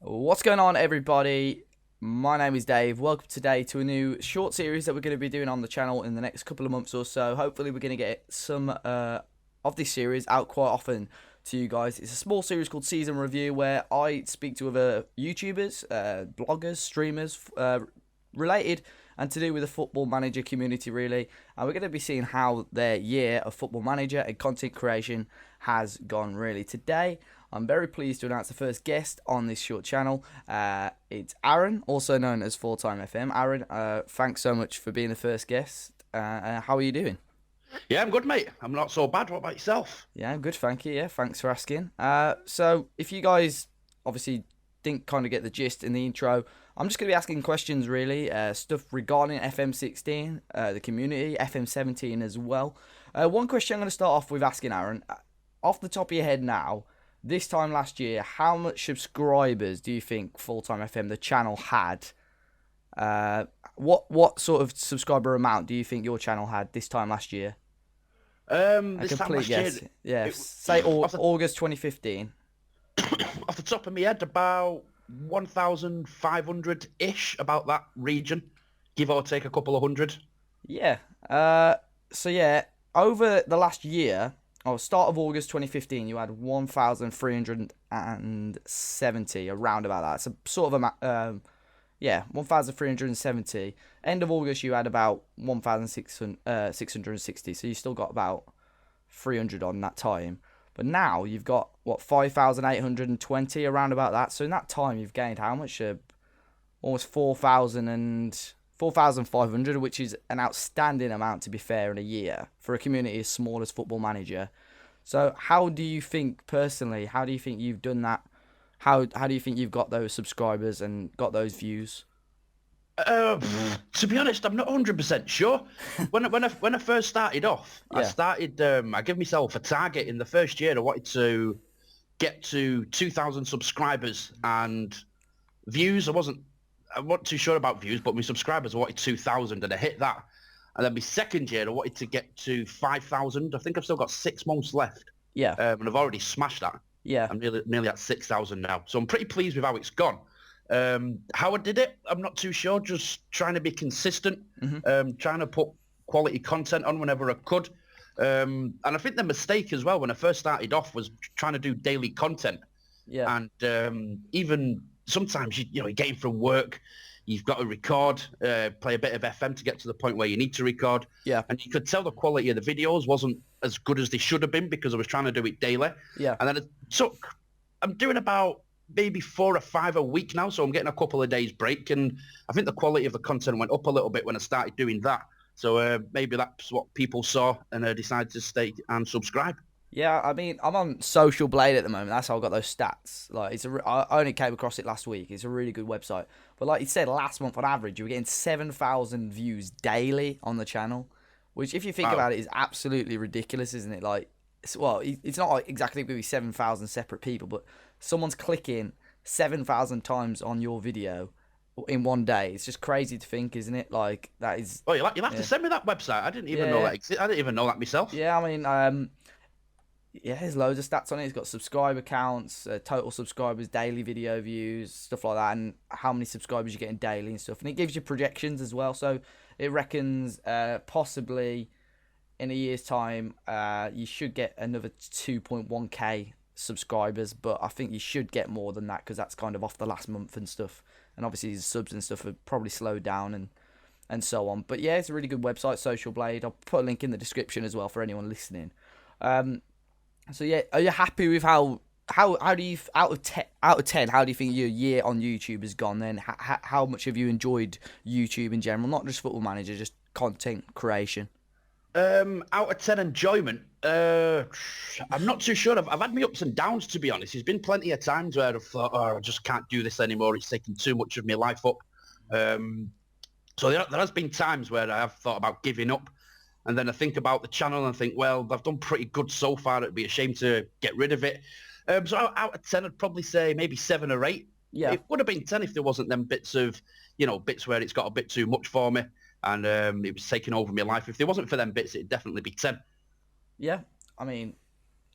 What's going on, everybody? My name is Dave. Welcome today to a new short series that we're going to be doing on the channel in the next couple of months or so. Hopefully, we're going to get some of this series out quite often to you guys. It's a small series called Season Review where I speak to other YouTubers, bloggers, streamers, related and to do with the Football Manager community, really. And we're going to be seeing how their year of Football Manager and content creation has gone, really. Today, I'm very pleased to announce the first guest on this short channel. It's Aaron, also known as FullTimeFM. Aaron, thanks so much for being the first guest. How are you doing? Yeah, I'm good, mate. I'm not so bad. What about yourself? Yeah, I'm good, thank you. Yeah, thanks for asking. So if you guys obviously didn't kind of get the gist in the intro, I'm just going to be asking questions, really. Stuff regarding FM16, the community, FM17 as well. One question I'm going to start off with asking Aaron. Off the top of your head now, this time last year, how much subscribers do you think Full Time FM, the channel, had? What sort of subscriber amount do you think your channel had this time last year? A This time complete last year, guess. Yeah, it, say off the August 2015. off the top of my head, about 1,500-ish, about that region, give or take a couple of hundred. Yeah. So yeah, over the last year, or start of August 2015, you had 1,370, around about that. So sort of a yeah, 1,370. End of August, you had about 1,660. So you still got about 300 on that time. But now you've got what 5,820 around about that. So in that time, you've gained how much? Almost 4,000 and 4,500, which is an outstanding amount, to be fair, in a year for a community as small as Football Manager. So how do you think personally? How do you think you've done that? How do you think you've got those subscribers and got those views? Uh, to be honest, I'm not 100% sure. When I first started off, Yeah, I gave myself a target in the first year. I wanted to get to 2,000 subscribers and views. I wasn't too sure about views, but my subscribers, I wanted 2,000 and I hit that. And then my second year, I wanted to get to 5,000. I think I've still got 6 months left, yeah, and I've already smashed that. yeah, I'm nearly at 6,000 now. So I'm pretty pleased with how it's gone. How I did it, I'm not too sure. Just trying to be consistent, hmm, trying to put quality content on whenever I could. And I think the mistake as well when I first started off was trying to do daily content. yeah, And even sometimes you're getting from work, you've got to record, play a bit of FM to get to the point where you need to record, yeah, and you could tell the quality of the videos wasn't as good as they should have been because I was trying to do it daily. yeah. And then I'm doing about maybe 4 or 5 a week now, so I'm getting a couple of days break, and I think the quality of the content went up a little bit when I started doing that. So maybe that's what people saw and decided to stay and subscribe. Yeah, I mean, I'm on Social Blade at the moment. That's how I got those stats. Like, I only came across it last week. It's a really good website. But like you said, last month on average, you were getting 7,000 views daily on the channel, which, if you think Wow. about it, is absolutely ridiculous, isn't it? Like, well, it's not like exactly going to be 7,000 separate people, but someone's clicking 7,000 times on your video in one day. It's just crazy to think, isn't it? Like, that is, Oh, you'll have to yeah, send me that website. I didn't even know yeah, that existed. I didn't even know that myself. yeah. I mean, yeah, there's loads of stats on it. It's got subscriber counts, total subscribers, daily video views, stuff like that, and how many subscribers you're getting daily and stuff. And it gives you projections as well. So it reckons possibly in a year's time, you should get another 2.1k subscribers, but I think you should get more than that because that's kind of off the last month and stuff. And obviously, the subs and stuff have probably slowed down and so on. But yeah, it's a really good website, Social Blade. I'll put a link in the description as well for anyone listening. Um, so yeah, are you happy with how do you out of 10? How do you think your year on YouTube has gone? Then how much have you enjoyed YouTube in general, not just Football Manager, just content creation? Out of 10 enjoyment, I'm not too sure. I've had my ups and downs, to be honest. There's been plenty of times where I've thought, oh, I just can't do this anymore. It's taking too much of my life up. Um, so there has been times where I have thought about giving up. And then I think about the channel and think, well, I've done pretty good so far. It'd be a shame to get rid of it. So out of 10, I'd probably say maybe 7 or 8. Yeah, It would have been 10 if there wasn't them bits of, bits where it's got a bit too much for me and it was taking over my life. If there wasn't for them bits, it'd definitely be 10. yeah. I mean,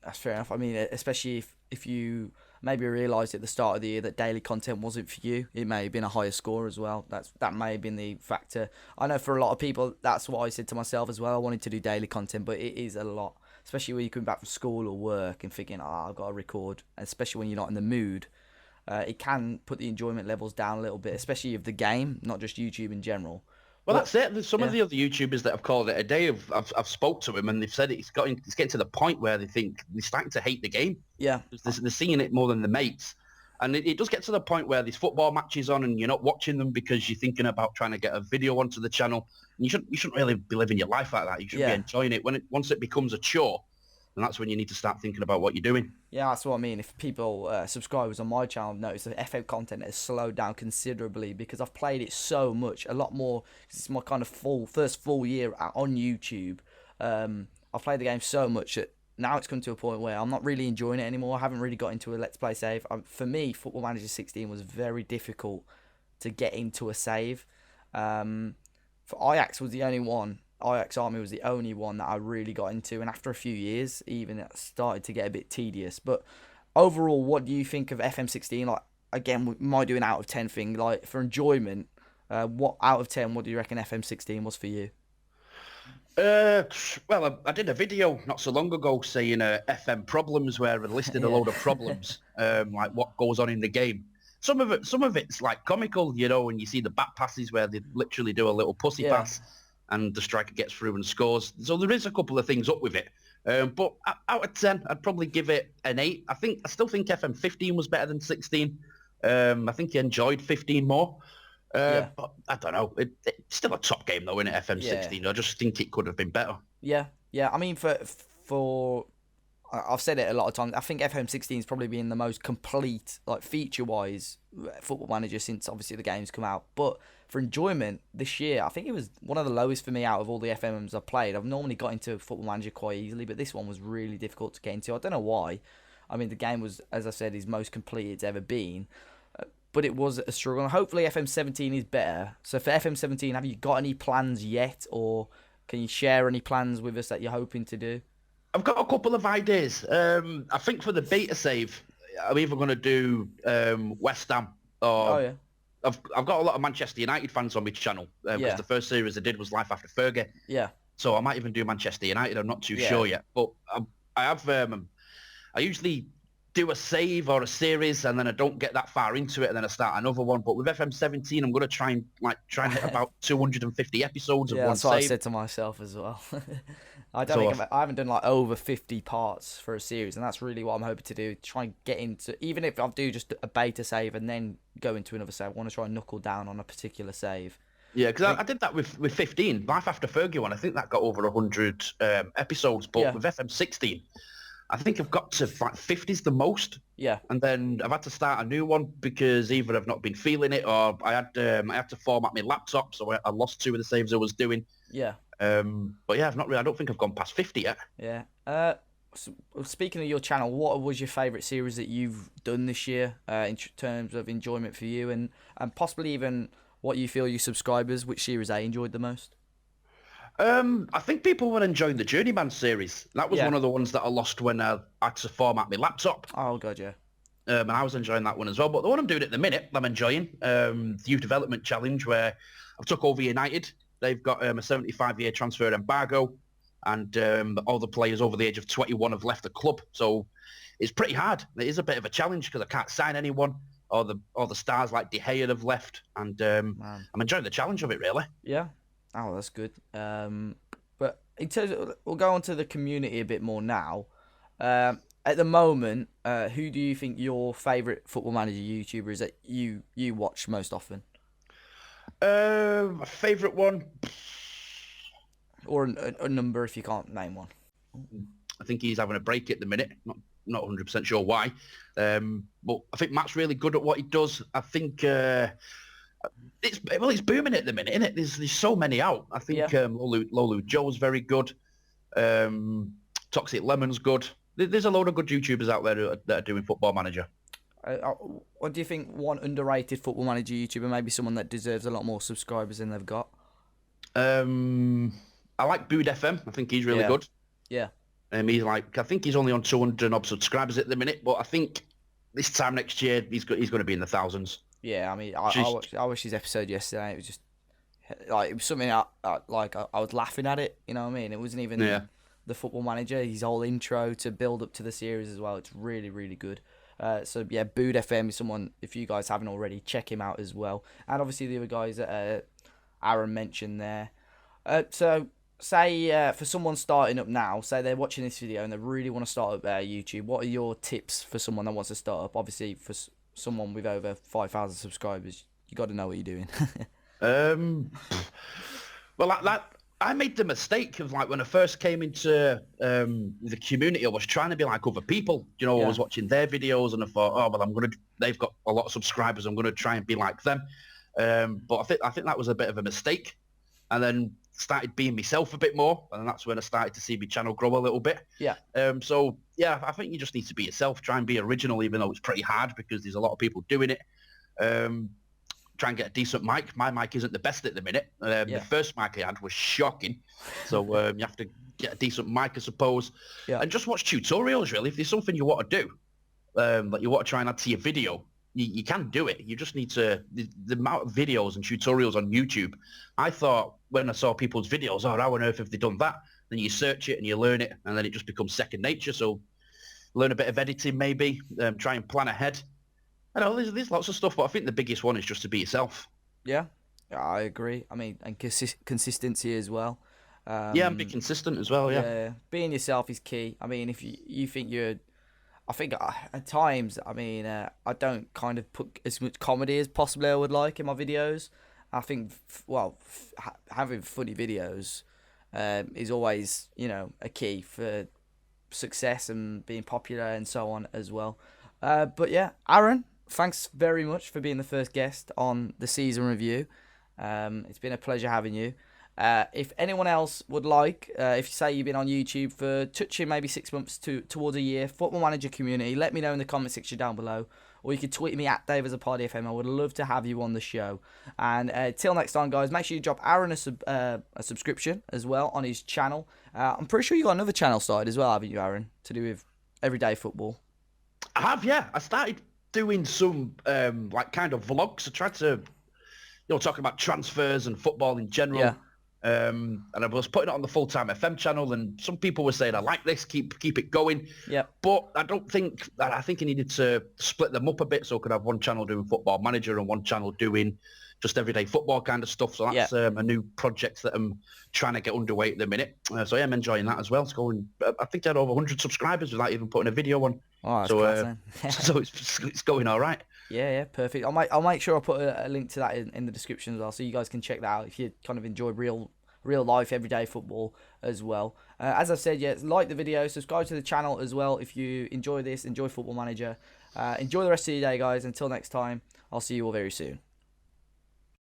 that's fair enough. I mean, especially if you, maybe realised at the start of the year that daily content wasn't for you. It may have been a higher score as well. That may have been the factor. I know for a lot of people, that's what I said to myself as well. I wanted to do daily content, but it is a lot, especially when you're coming back from school or work and thinking, I've got to record, and especially when you're not in the mood. It can put the enjoyment levels down a little bit, especially of the game, not just YouTube in general. Well, But that's it. There's some of yeah, the other YouTubers that have called it a day. I've spoke to them and they've said it's getting to the point where they think they're starting to hate the game. yeah, They're seeing it more than the mates. And it does get to the point where there's football matches on and you're not watching them because you're thinking about trying to get a video onto the channel. And you shouldn't really be living your life like that. You should be yeah. enjoying it. Once it becomes a chore, then that's when you need to start thinking about what you're doing. Yeah, that's what I mean. If people, subscribers on my channel, notice that FM content has slowed down considerably because I've played it so much, a lot more. Cause it's my kind of first full year on YouTube. I've played the game so much that now it's come to a point where I'm not really enjoying it anymore. I haven't really got into a Let's Play save. For me, Football Manager 16 was very difficult to get into a save. For Ajax was the only one. Ajax Army was the only one that I really got into, and after a few years, even it started to get a bit tedious. But overall, what do you think of FM16? Like, again, we might do an out of 10 thing. Like, for enjoyment, what out of 10? What do you reckon FM16 was for you? Well, I did a video not so long ago saying FM problems where I listed a Yeah, load of problems, like what goes on in the game. Some of it's like comical, when you see the back passes where they literally do a little pussy yeah, pass and the striker gets through and scores. So there is a couple of things up with it. But out of 10, I'd probably give it an 8. I still think FM15 was better than 16. I think you enjoyed 15 more. yeah, But I don't know. It's still a top game though, isn't it, yeah, FM16? I just think it could have been better. yeah, yeah. I mean, for I've said it a lot of times. I think FM16 is probably been the most complete, like feature-wise, Football Manager since obviously the game's come out. But for enjoyment this year, I think it was one of the lowest for me out of all the FMs I've played. I've normally got into Football Manager quite easily, but this one was really difficult to get into. I don't know why. I mean, the game was, as I said, his most complete it's ever been. But it was a struggle. And hopefully FM17 is better. So for FM17, have you got any plans yet? Or can you share any plans with us that you're hoping to do? I've got a couple of ideas. I think for the beta save, I'm either going to do West Ham Oh, or yeah. I've got a lot of Manchester United fans on my channel because Yeah. the first series I did was Life After Fergie. Yeah. So I might even do Manchester United. I'm not too Yeah. sure yet. But I have I usually do a save or a series and then I don't get that far into it and then I start another one. But with FM17, I'm going to try and hit about 250 episodes of Yeah, one that's what I save. said to myself as well. I don't So think I haven't done like over 50 parts for a series, and that's really what I'm hoping to do. Try and get into, even if I do just a beta save and then go into another save, I want to try and knuckle down on a particular save. Yeah, because I did that with 15. Life After Fergie one, I think that got over 100 episodes. But Yeah. with FM16, I think I've got to like 50's the most. Yeah. And then I've had to start a new one because either I've not been feeling it or I had to format my laptop, so I lost 2 of the saves I was doing. Yeah. But yeah, I don't think I've gone past 50 yet. Yeah. Speaking of your channel, what was your favourite series that you've done this year in terms of enjoyment for you, and possibly even what you feel your subscribers, which series they enjoyed the most? I think people were enjoying the Journeyman series. That was Yeah. one of the ones that I lost when I had to format my laptop. Oh god, yeah. And I was enjoying that one as well. But the one I'm doing at the minute, I'm enjoying the Youth Development Challenge, where I've took over United. They've got a 75-year transfer embargo, and all the players over the age of 21 have left the club. So it's pretty hard. It is a bit of a challenge because I can't sign anyone. All the stars like De Gea have left, and Man. I'm enjoying the challenge of it, really. Yeah. Oh, that's good. But in terms of, we'll go on to the community a bit more now. At the moment, who do you think your favourite Football Manager YouTuber is that you watch most often? My favourite one, Or a number if you can't name one. I think he's having a break at the minute. Not 100% sure why. But I think Matt's really good at what he does. I think it's booming at the minute, isn't it? There's so many out. I think Yeah. Lolu Joe's very good. Toxic Lemon's good. There's a load of good YouTubers out there that are doing Football Manager. What do you think one underrated Football Manager YouTuber, maybe someone that deserves a lot more subscribers than they've got? I like Bood FM. I think he's really Yeah. good. Yeah. I think he's only on 200 odd subscribers at the minute, but I think this time next year, he's going to be in the thousands. Yeah, I mean, Just I watched his episode yesterday. It was just like it was something I was laughing at it. You know what I mean? It wasn't even yeah. the Football Manager. His whole intro to build up to the series as well. It's really really good. So yeah, Bood FM is someone, if you guys haven't already, check him out as well. And obviously the other guys that Aaron mentioned there. So say for someone starting up now, say they're watching this video and they really want to start up YouTube. What are your tips for someone that wants to start up? Obviously for someone with over 5,000 subscribers, you got to know what you're doing. Um, well, I made the mistake of like when I first came into the community, I was trying to be like other people. You know, I Yeah, was watching their videos and I thought, oh, well, they've got a lot of subscribers. I'm going to try and be like them. But I think that was a bit of a mistake. And then started being myself a bit more, and that's when I started to see my channel grow a little bit. yeah, So yeah, I think you just need to be yourself. Try and be original, even though it's pretty hard because there's a lot of people doing it. Um, Try and get a decent mic. My mic isn't the best at the minute. The yeah, first mic I had was shocking. So you have to get a decent mic, I suppose, yeah, and just watch tutorials. Really, if there's something you want to do, that you want to try and add to your video, you can do it. You just need to, the amount of videos and tutorials on YouTube. I thought when I saw people's videos, oh, how on earth have they done that? Then you search it and you learn it, and then it just becomes second nature. So learn a bit of editing maybe, try and plan ahead. I know there's lots of stuff, but I think the biggest one is just to be yourself. yeah. Yeah, I agree. I mean, and consistency as well. Yeah, and be consistent as well, yeah. Yeah, being yourself is key. I mean, if you think you're, I think at times, I mean, I don't kind of put as much comedy as possibly I would like in my videos. I think, having funny videos is always, a key for success and being popular and so on as well. But yeah, Aaron, thanks very much for being the first guest on the season review. It's been a pleasure having you. If anyone else would like, if you say you've been on YouTube for touching maybe 6 months towards a year, Football Manager community, let me know in the comment section down below. Or you could tweet me at Dave as a Party FM. I would love to have you on the show. And till next time, guys, make sure you drop Aaron a subscription as well on his channel. I'm pretty sure you got another channel started as well, haven't you, Aaron? To do with everyday football. I have, yeah. I started doing some like kind of vlogs. I tried to, talk about transfers and football in general. Yeah. And I was putting it on the FullTimeFM channel, and some people were saying, I like this, keep it going. Yeah. But I think I needed to split them up a bit so I could have one channel doing Football Manager and one channel doing just everyday football kind of stuff. So that's a new project that I'm trying to get underway at the minute. So yeah, I'm enjoying that as well. It's going, I think I had over 100 subscribers without even putting a video on. Oh, that's class, so it's going all right. Yeah, perfect. I'll make sure I put a link to that in the description as well, so you guys can check that out if you kind of enjoy real life everyday football as well. As I've said, yeah, like the video, subscribe to the channel as well if you enjoy this, enjoy Football Manager. Enjoy the rest of your day, guys. Until next time, I'll see you all very soon.